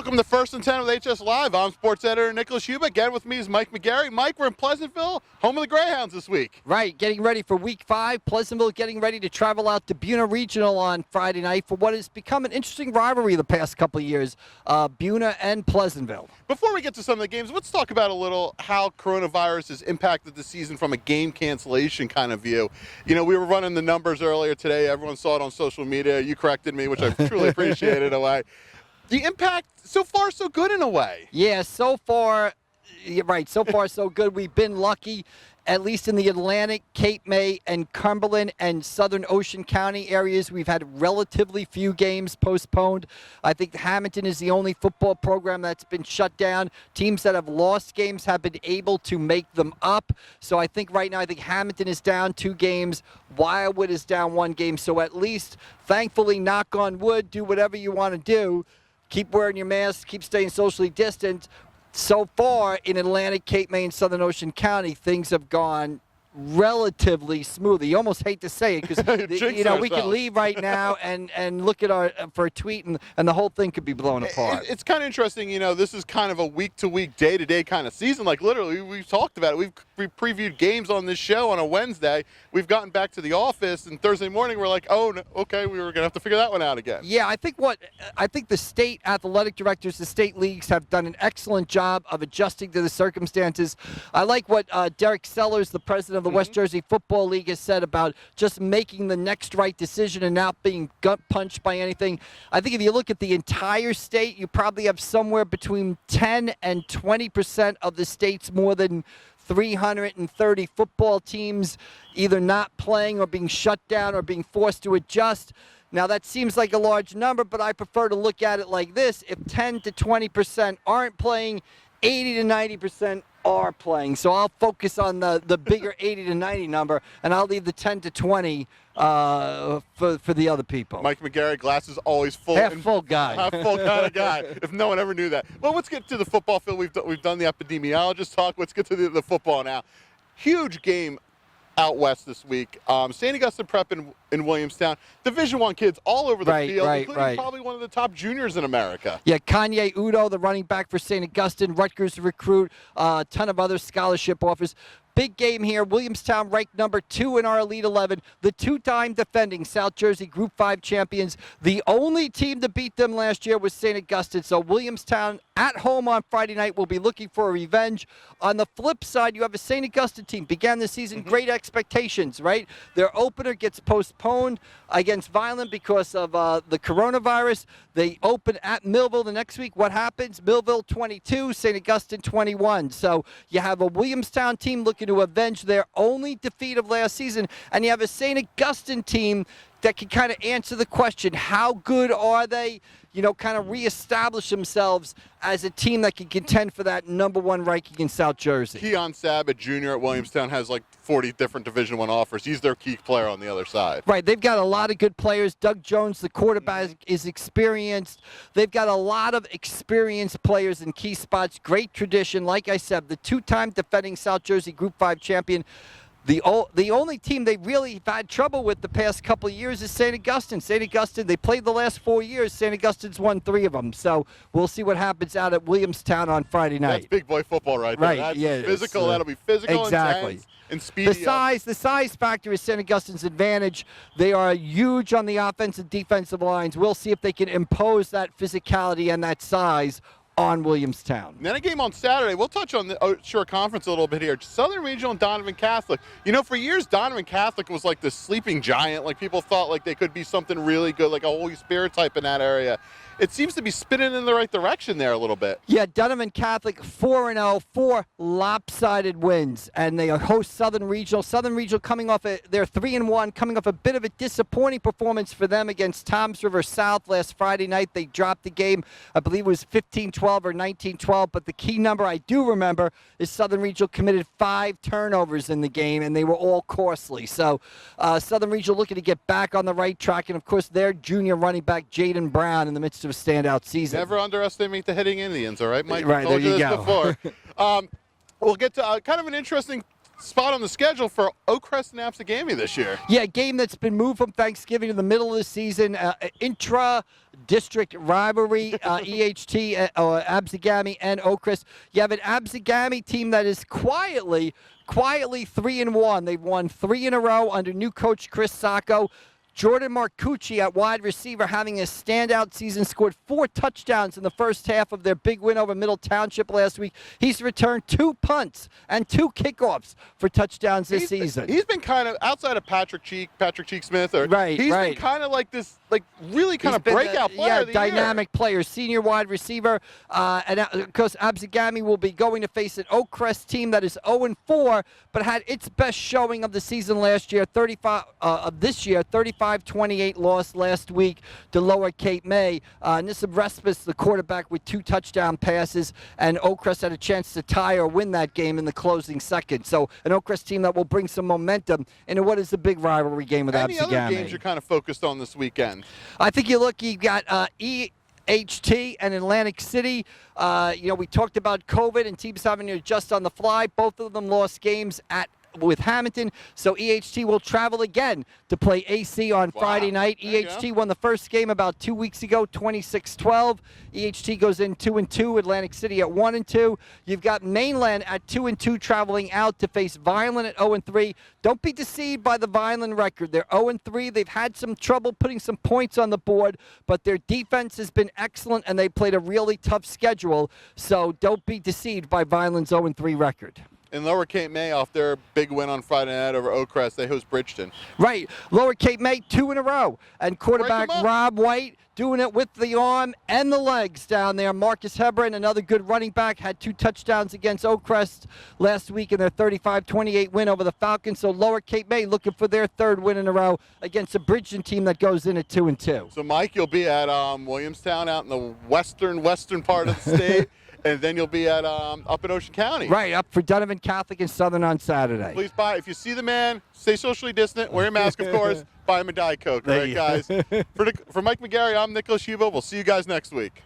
Welcome to First and 10 with HS Live. I'm sports editor Nicholas Huba. Again with me is Mike McGarry. Mike, we're in Pleasantville, home of the Greyhounds this week. Right, getting ready for Week 5. Pleasantville getting ready to travel out to Buna Regional on Friday night for what has become an interesting rivalry the past couple of years, Buna and Pleasantville. Before we get to some of the games, let's talk about a little how coronavirus has impacted the season from a game cancellation kind of view. You know, we were running the numbers earlier today. Everyone saw it on social media. You corrected me, which I truly appreciated. The impact, so far, so good in a way. Yeah, so far, right, so far, so good. We've been lucky, at least in the Atlantic, Cape May, and Cumberland and Southern Ocean County areas. We've had relatively few games postponed. I think Hamilton is the only football program that's been shut down. Teams that have lost games have been able to make them up. So I think right now, I think Hamilton is down 2 games. Wildwood is down 1 game. So at least, thankfully, knock on wood, do whatever you want to do. Keep wearing your mask, keep staying socially distant. So far in Atlantic, Cape May, and Southern Ocean County, things have gone relatively smoothly. You almost hate to say it because we could leave right now and look at for a tweet and the whole thing could be blown apart. It's kind of interesting. You know, this is kind of a week-to-week, day-to-day kind of season. Like literally, we've talked about it. We've previewed games on this show on a Wednesday. We've gotten back to the office, and Thursday morning we're like, oh, no, okay, we were gonna have to figure that one out again. Yeah, I think the state athletic directors, the state leagues have done an excellent job of adjusting to the circumstances. I like what Derek Sellers, the president of the West Jersey Football League, has said about just making the next right decision and not being gut punched by anything. I think if you look at the entire state, you probably have somewhere between 10 and 20% of the state's more than 330 football teams either not playing or being shut down or being forced to adjust. Now, that seems like a large number, but I prefer to look at it like this. If 10 to 20% aren't playing, 80 to 90% are playing. So I'll focus on the bigger 80 to 90 number, and I'll leave the 10 to 20 for the other people. Mike McGarry, glasses always full. Half full guy. Half full kind of guy, if no one ever knew that. Well, let's get to the football field. We've done the epidemiologist talk. Let's get to the football now. Huge game out west this week. St. Augustine Prep in Williamstown. Division I kids all over the field, including probably one of the top juniors in America. Yeah, Kanye Udo, the running back for St. Augustine, Rutgers recruit, a ton of other scholarship offers. Big game here. Williamstown ranked number 2 in our Elite 11. The 2-time defending South Jersey Group 5 champions. The only team to beat them last year was St. Augustine. So Williamstown at home on Friday night will be looking for a revenge. On the flip side, you have a St. Augustine team. Began the season great expectations, right? Their opener gets postponed against Violent because of the coronavirus. They open at Millville the next week. What happens? Millville 22, St. Augustine 21. So you have a Williamstown team looking to avenge their only defeat of last season, and you have a St. Augustine team that can kind of answer the question, how good are they? You know, kind of reestablish themselves as a team that can contend for that number 1 ranking in South Jersey. Keon Sabat Jr. at Williamstown has like 40 different Division I offers. He's their key player on the other side. Right. They've got a lot of good players. Doug Jones, the quarterback, is experienced. They've got a lot of experienced players in key spots. Great tradition. Like I said, the 2-time defending South Jersey Group 5 champion. The only team they really have had trouble with the past couple of years is St. Augustine. St. Augustine, they played the last 4 years. St. Augustine's won 3 of them. So we'll see what happens out at Williamstown on Friday night. That's big boy football right there. That's physical. That'll be physical, exactly. Intense, and speedy. The size factor is St. Augustine's advantage. They are huge on the offensive and defensive lines. We'll see if they can impose that physicality and that size on Williamstown. And then a game on Saturday. We'll touch on the Shore Conference a little bit here. Southern Regional and Donovan Catholic. You know, for years, Donovan Catholic was like the sleeping giant. Like, people thought like they could be something really good, like a Holy Spirit type in that area. It seems to be spinning in the right direction there a little bit. Yeah, Donovan Catholic 4-0, 4 lopsided wins, and they host Southern Regional. Southern Regional coming off they're 3-1, coming off a bit of a disappointing performance for them against Toms River South last Friday night. They dropped the game. I believe it was 15-12 or 19-12, but the key number I do remember is Southern Regional committed 5 turnovers in the game, and they were all costly. So Southern Regional looking to get back on the right track, and of course their junior running back Jaden Brown in the midst of a standout season. Never underestimate the hitting Indians, all right, Mike? Right, there you go. Before. We'll get to kind of an interesting spot on the schedule for Oakcrest and Absegami this year. Yeah, a game that's been moved from Thanksgiving to the middle of the season. Intra-district rivalry, EHT, Absegami, and Oakcrest. You have an Absegami team that is quietly 3-1. They've won 3 in a row under new coach Chris Sacco. Jordan Marcucci at wide receiver having a standout season, scored 4 touchdowns in the first half of their big win over Middle Township last week. He's returned 2 punts and 2 kickoffs for touchdowns this season. He's been kind of outside of Patrick Cheek Smith. He's been kind of like this, really kind of breakout player of the dynamic year. Player, senior wide receiver. And of course, Absegami will be going to face an Oakcrest team that is 0-4, but had its best showing of the season last year. 35-28 loss last week to Lower Cape May. Nissim Respis, the quarterback, with 2 touchdown passes, and Oakcrest had a chance to tie or win that game in the closing second. So an Oakcrest team that will bring some momentum into what is a big rivalry game with Absegami. Any other games you're kind of focused on this weekend? I think you got EHT and Atlantic City. We talked about COVID and teams having to adjust on the fly. Both of them lost games with Hamilton, so EHT will travel again to play AC on Friday night. EHT won the first game about 2 weeks ago, 26-12. EHT goes in 2-2, Atlantic City at 1-2. You've got Mainland at 2-2 traveling out to face Vineland at 0-3. Don't be deceived by the Vineland record. They're 0-3. They've had some trouble putting some points on the board, but their defense has been excellent, and they played a really tough schedule, so don't be deceived by Vineland's 0-3 record. In Lower Cape May, off their big win on Friday night over Oakcrest, they host Bridgeton. Right. Lower Cape May, 2 in a row. And quarterback Rob White doing it with the arm and the legs down there. Marcus Hebron, another good running back, had 2 touchdowns against Oakcrest last week in their 35-28 win over the Falcons. So Lower Cape May looking for their 3rd win in a row against a Bridgeton team that goes in at 2-2. So, Mike, you'll be at Williamstown out in the western part of the state. And then you'll be at up in Ocean County. Right, up for Donovan Catholic and Southern on Saturday. Please buy. If you see the man, stay socially distant, wear your mask, of course. Buy him a Diet Coke, all right, guys? For Mike McGarry, I'm Nicholas Huba. We'll see you guys next week.